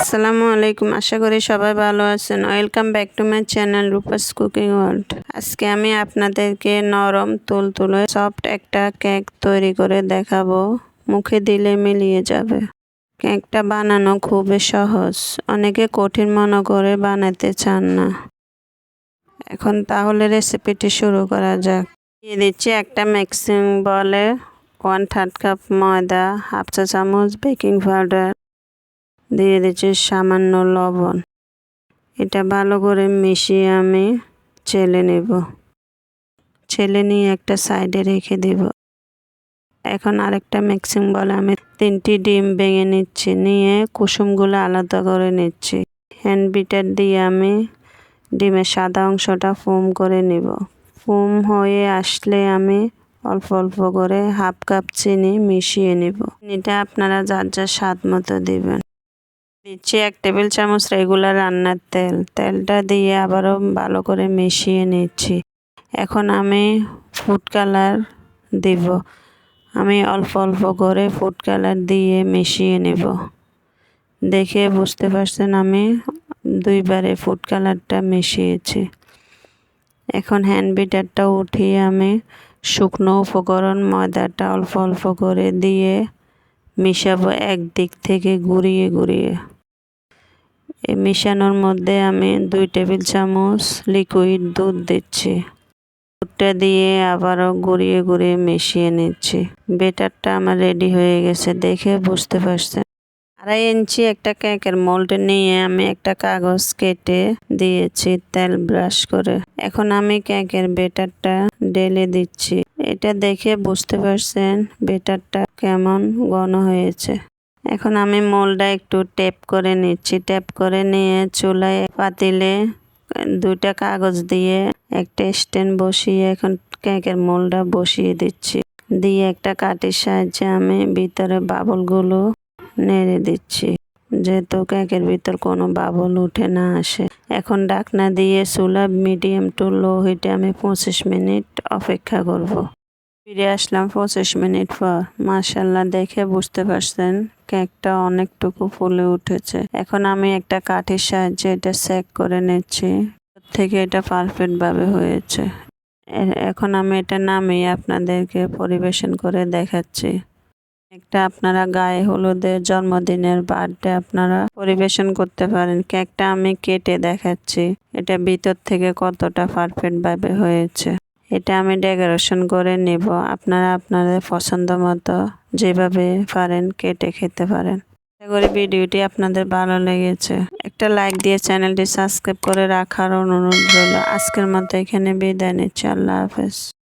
আসসালামু আলাইকুম, আশা করি সবাই ভালো আছেন। Welcome back to my channel Rupa's cooking world. আজকে আমি আপনাদেরকে নরম তুলতুলে সফট একটা কেক তৈরি করে দেখাবো, মুখে দিলে মিলিয়ে যাবে। কেকটা বানানো খুবই সহজ, অনেকে কঠিন মনে করে বানাতে চান না। এখন তাহলে রেসিপিটি শুরু করা যাক। দিয়ে দিচ্ছি একটা মিক্সিং বলে 1/3 কাপ ময়দা, হাফ চা চামচ বেকিং পাউডার, দিয়ে দিচ্ছি সামান্য লবণ। এটা ভালো করে মিশিয়ে আমি চেলে নেব। চেলে নিয়ে একটা সাইডে রেখে দেব। এখন আরেকটা মিক্সিং বলে আমি 3টি ডিম ভেঙে নিচ্ছি, নিয়ে কুসুমগুলো আলাদা করে নিচ্ছি। হ্যান্ড বিটার দিয়ে আমি ডিমের সাদা অংশটা ফোম করে নিব। ফোম হয়ে আসলে আমি অল্প অল্প করে হাফ কাপ চিনি মিশিয়ে নিব। চিনিটা আপনারা যার যার স্বাদ মতো দিবেন। দিচ্ছি 1 টেবিল চামচ রেগুলার রান্নার তেল। তেলটা দিয়ে আবারও ভালো করে মিশিয়ে নিচ্ছি। এখন আমি ফুড কালার দিব। আমি অল্প অল্প করে ফুড কালার দিয়ে মিশিয়ে নেব। দেখে বুঝতে পারছেন আমি 2বারে ফুড কালারটা মিশিয়েছি। এখন হ্যান্ড বিটারটা উঠিয়ে আমি শুকনো উপকরণ ময়দাটা অল্প অল্প করে দিয়ে মিশাবো একদিক থেকে ঘুরিয়ে ঘুরিয়ে। এই মিশানোর মধ্যে আমি 2 টেবিল চামচ লিকুইড দুধ দিচ্ছি। দুধটা দিয়ে আবারও ঘুরিয়ে ঘুরিয়ে মিশিয়ে নিচ্ছি। ব্যাটারটা আমার রেডি হয়ে গেছে, দেখে বুঝতে পারছেন। 2.5 ইঞ্চি একটা কেকের মোল্ড নিয়ে আমি একটা কাগজ কেটে দিয়েছি তেল ব্রাশ করে। এখন আমি কেকের ব্যাটারটা ঢেলে দিচ্ছি। এটা দেখে বুঝতে পারছেন ব্যাটারটা কেমন ঘন হয়েছে। এখন আমি মোল্ডটা একটু ট্যাপ করে নিচ্ছি। ট্যাপ করে নিয়ে চুলায় পাতিলে 2টা কাগজ দিয়ে একটা স্ট্যান্ড বসিয়ে এখন কেকের মোল্ডটা বসিয়ে দিচ্ছি। দিয়ে একটা কাঠির সাহায্যে আমি ভিতরে বাবলগুলো নেড়ে দিচ্ছি, যেহেতু কেকের ভিতর কোনো বাবল উঠে না আসে। এখন ঢাকনা দিয়ে চুলা মিডিয়াম টু লো হিটে আমি 25 মিনিট অপেক্ষা করব। ফিরে আসলাম 25 মিনিট পর। মাশাআল্লাহ, দেখে বুঝতে পারছেন কেকটা অনেকটুকু ফুলে উঠেছে। এখন আমি একটা কাঠির সাহায্যে এটা চেক করে নিচ্ছি থেকে এটা পারফেক্ট ভাবে হয়েছে। এখন আমি এটা নামিয়ে আপনাদেরকে পরিবেশন করে দেখাচ্ছি। একটা আপনারা গায়ে হলুদের, জন্মদিনের, বার্থডে আপনারা পরিবেশন করতে পারেন। কেকটা আমি কেটে দেখাচ্ছি এটা ভিতর থেকে কতটা পারফেক্ট ভাবে হয়েছে। এটা আমি ডেকোরেশন করে নেব। আপনারা আপনাদের পছন্দ মতো যেভাবে পারেন কেটে খেতে পারেন। আশা করি ভিডিওটি আপনাদের ভালো লেগেছে। একটা লাইক দিয়ে চ্যানেলটি সাবস্ক্রাইব করে রাখার অনুরোধ রইল। আজকের মতো এখানে বিদায় নিচ্ছি। আল্লাহ হাফেজ।